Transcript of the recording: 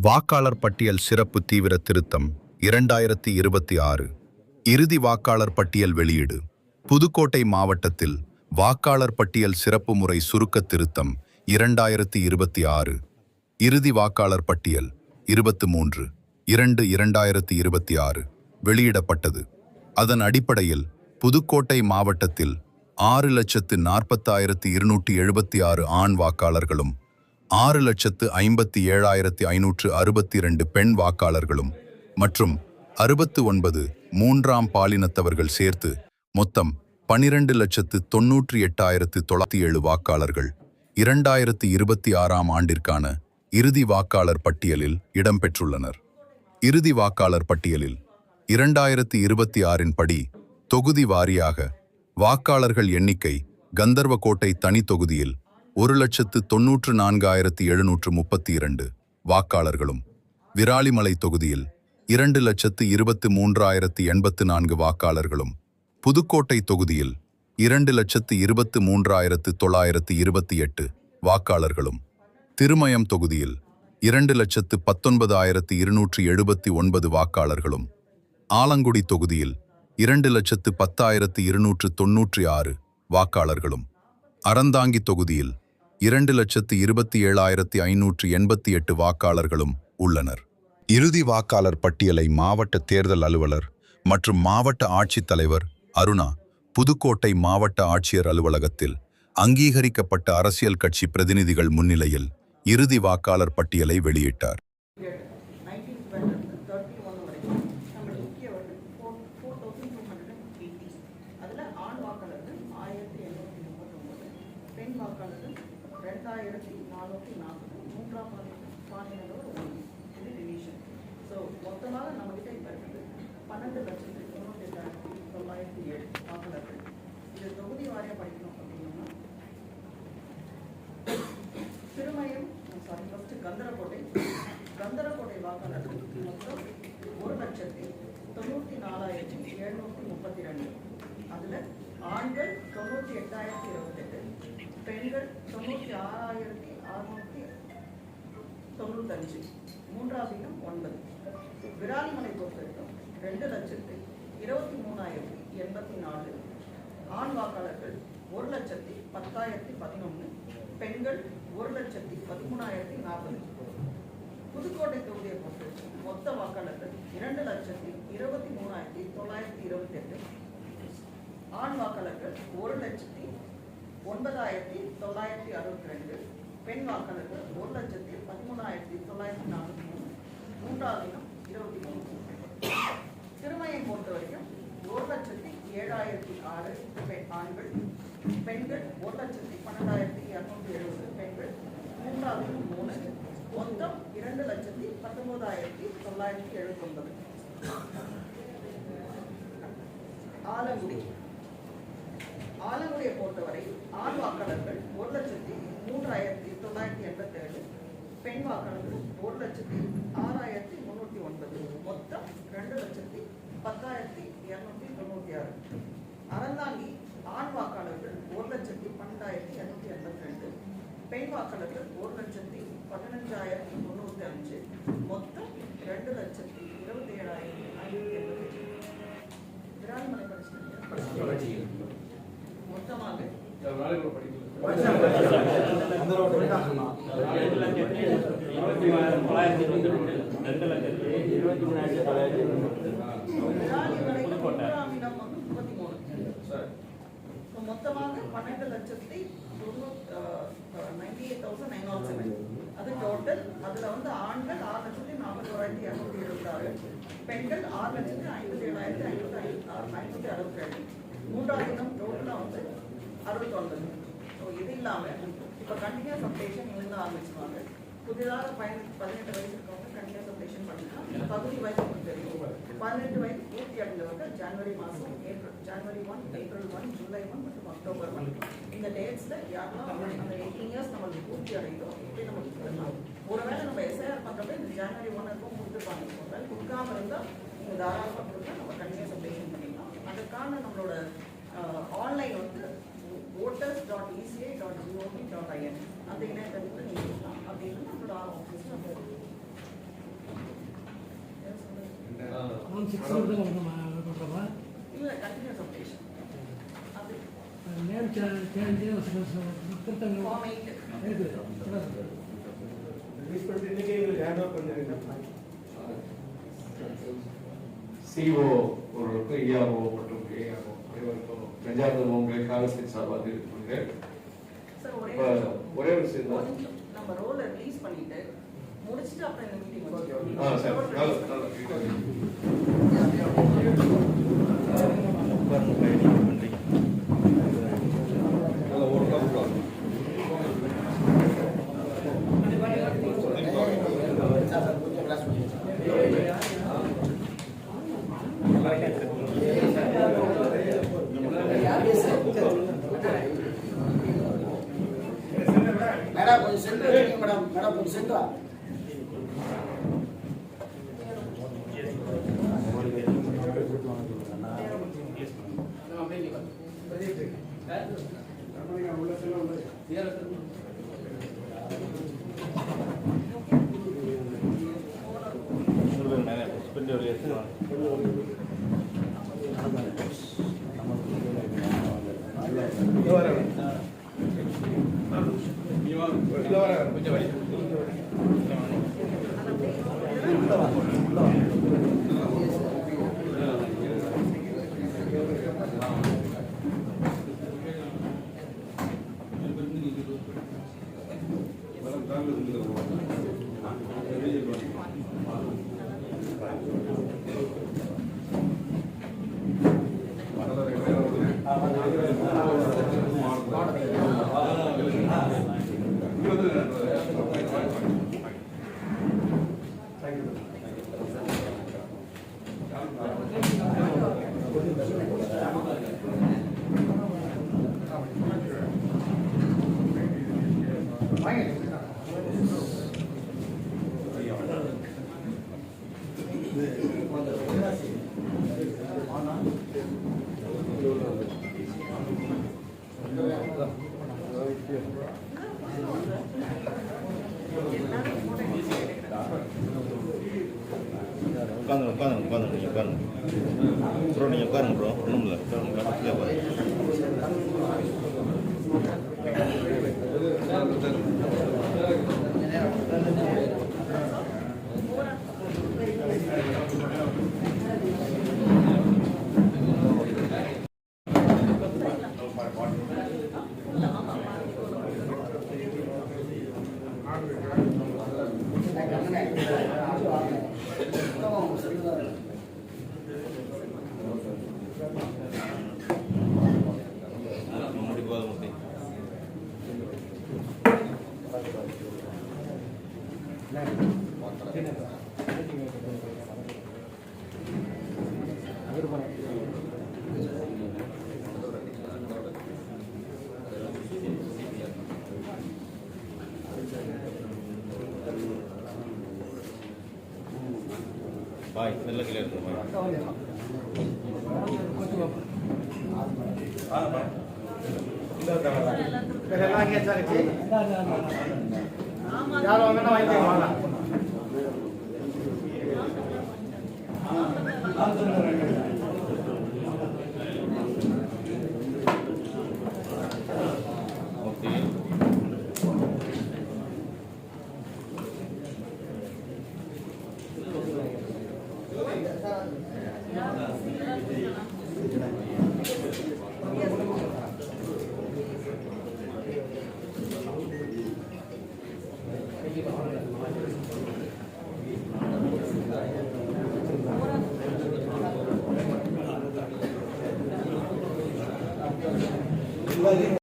வாக்காளர் பட்டியல் சிறப்பு தீவிர திருத்தம் 2026 இறுதி வாக்காளர் பட்டியல் வெளியீடு. புதுக்கோட்டை மாவட்டத்தில் வாக்காளர் பட்டியல் சிறப்பு முறை சுருக்க திருத்தம் 2026 இறுதி வாக்காளர் பட்டியல் 23/2/2026 வெளியிடப்பட்டது. அதன் அடிப்படையில் புதுக்கோட்டை மாவட்டத்தில் 6,40,276 ஆண் வாக்காளர்களும் 6,57,562 பெண் வாக்காளர்களும் மற்றும் 69 மூன்றாம் பாலினத்தவர்கள் சேர்த்து மொத்தம் 12,98,907 வாக்காளர்கள் 2026ஆம் ஆண்டிற்கான இறுதி வாக்காளர் பட்டியலில் இடம்பெற்றுள்ளனர். இறுதி வாக்காளர் பட்டியலில் 2026இன் படி தொகுதி வாரியாக வாக்காளர்கள் எண்ணிக்கை கந்தர்வக்கோட்டை தனி தொகுதியில் 1,94,732 வாக்காளர்களும், விராலிமலை தொகுதியில் 2,23,084 வாக்காளர்களும், புதுக்கோட்டை தொகுதியில் 2,23,928 வாக்காளர்களும், திருமயம் தொகுதியில் 2,19,279 வாக்காளர்களும், ஆலங்குடி தொகுதியில் 2,10,296 வாக்காளர்களும், அறந்தாங்கி தொகுதியில் 2,27,588 வாக்காளர்களும் உள்ளனர். இறுதி வாக்காளர் பட்டியலை மாவட்ட தேர்தல் அலுவலர் மற்றும் மாவட்ட ஆட்சித்தலைவர் அருணா புதுக்கோட்டை மாவட்ட ஆட்சியர் அலுவலகத்தில் அங்கீகரிக்கப்பட்ட அரசியல் கட்சி பிரதிநிதிகள் முன்னிலையில் இறுதி வாக்காளர் பட்டியலை வெளியிட்டார். பெண் வாக்காளர்கள் 2,440 மூன்றாம் பாலினத்தவர் 1. இது டிவிஷன். ஸோ மொத்தமாக நம்மகிட்ட இப்போ இருக்குது 12,98,907 வாக்காளர்கள். இது தொகுதி வாரியாக படிக்கணும் அப்படின்னா திருமயம் ஃபஸ்ட்டு கந்தரக்கோட்டை வாக்காளர்கள் மொத்தம் 1,94,732. அதில் ஆண்கள் 98,028, பெண்கள் 96,695, மூன்றாவது இனம் 9. விராலிமலை பொறுத்தவரைக்கும் 2,23,084 ஆண் வாக்காளர்கள், 1,10,11, பெண்கள் 1,13,040. புதுக்கோட்டை தொகுதியை பொறுத்தவரைக்கும் மொத்த வாக்காளர்கள் 2,23,928, ஆண் வாக்காளர்கள் 1,09,962, பெண் வாக்காளர்கள் 1,13,943, மூன்றாவது இனம் 23. திருமயம் பொறுத்த வரைக்கும் 1,07,006 ஆண்கள், பெண்கள் 1,12,270 பெண்கள், மூன்றாவது இனம் 3, மொத்தம் 2,19,979. ஆலங்குடியை பொறுத்தவரை ஆண் வாக்காளர்கள் 1,03,987, பெண் வாக்காளர்கள் 1,06,309, மொத்தம் 2,10,296. அறந்தாங்கி ஆண் வாக்காளர்கள் 1,12,282, பெண் வாக்காளர்கள் 1,15,395, மொத்தம் 2,27,580. விராலிமலை மொத்தமாக மொத்தமாக 12,98,907. அது டோட்டல். அதுல ஆண்கள் 6,41,276, பெண்கள் 6,57,562, மூன்றாவது இனம் டோட்டலா 69. ஸோ இது இல்லாமல் இப்போ கண்டினியூஸ் அப்டேஷன் இவங்க ஆரம்பிச்சுவாங்க. புதிதாக 18 வயசு இருக்கவங்க கண்டினியூஸ் அப்டேஷன் பண்ணிக்கலாம். பகுதி வயசு உங்களுக்கு தெரியும். 18 வயசு பூர்த்தி அடைந்தவங்க ஜனவரி 1, ஏப்ரல் 1, ஜூலை 1 மற்றும் அக்டோபர் 1 இந்த டேட்ஸில் யாரெல்லாம் அந்த 18 இயர்ஸ் நம்மளுக்கு பூர்த்தி அடைந்தோம் இப்படி நமக்கு சொல்லலாம். ஒருவேளை நம்ம எஸ்ஐஆர் பண்ணுறப்ப இந்த ஜனவரி 1 இருக்கும் கொடுத்துருப்பாங்க. ஒருவேளை கொடுக்காம இருந்தால் நீங்கள் தாராளமாக கொடுத்தா நம்ம கண்டினியூஸ் அப்டேஷன் பண்ணிக்கலாம். அதுக்கான நம்மளோட ஆன்லைன் voters.eca.gov.in அந்த இணையதளத்தில் நீங்கள் அப்படி இல்லைன்னா நம்மளோட ஆஃபீஸில் இல்லை கண்டினியூஸ் அப்டேஷன் அது ஃபார்ம் 8 சிஓ ஒருவருக்கு இஆர்ஓ மற்றும் ஏஆர்ஓ அனைவருக்கும் நெஞ்சார்ந்த உங்கள் காலத்தின் சார்பாக இருக்கிறேன். சார் ஒரே ஒரு விஷயம் தான். நம்ம ரோலை ரிலீஸ் பண்ணிட்டு முடிச்சிட்டு அப்புறம் இந்த மீட்டிங் சார் மேடம் கொஞ்சம் சென்று மேடம் மேடம் கொஞ்சம் சென்று உட்காந்துங்க நீங்கள் உட்காருங்க ப்ரோ, நீங்கள் உட்காருங்க ப்ரோ, ஒன்றும் இல்லை பாய் நல்ல கிளியர்